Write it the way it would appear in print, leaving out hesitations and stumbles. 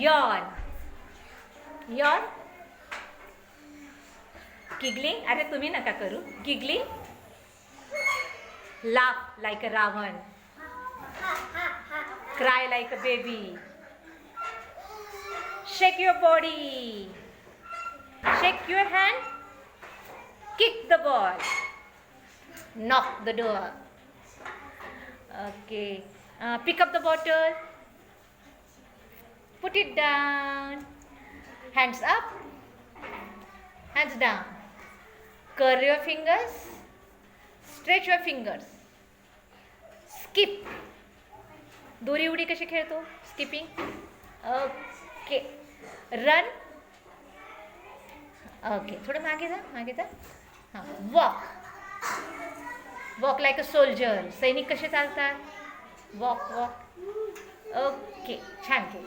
yawn. Yawn. Giggling. अरे तुम्ही नका करू. Giggling. Laugh like a Ravan. Cry like a baby. Shake your body. Shake your hand. Kick the ball. Knock the door. Okay. Pick up the bottle. Put it down. Hands up. Hands down. Curl your fingers. Stretch your fingers. Skip. दोरी उडी कशी खेळतो? Skipping. Okay. Run. Okay. थोडं मागे जा. हां. Walk. Walk like a soldier. सैनिक कसे चालतात? Walk. Okay. छान.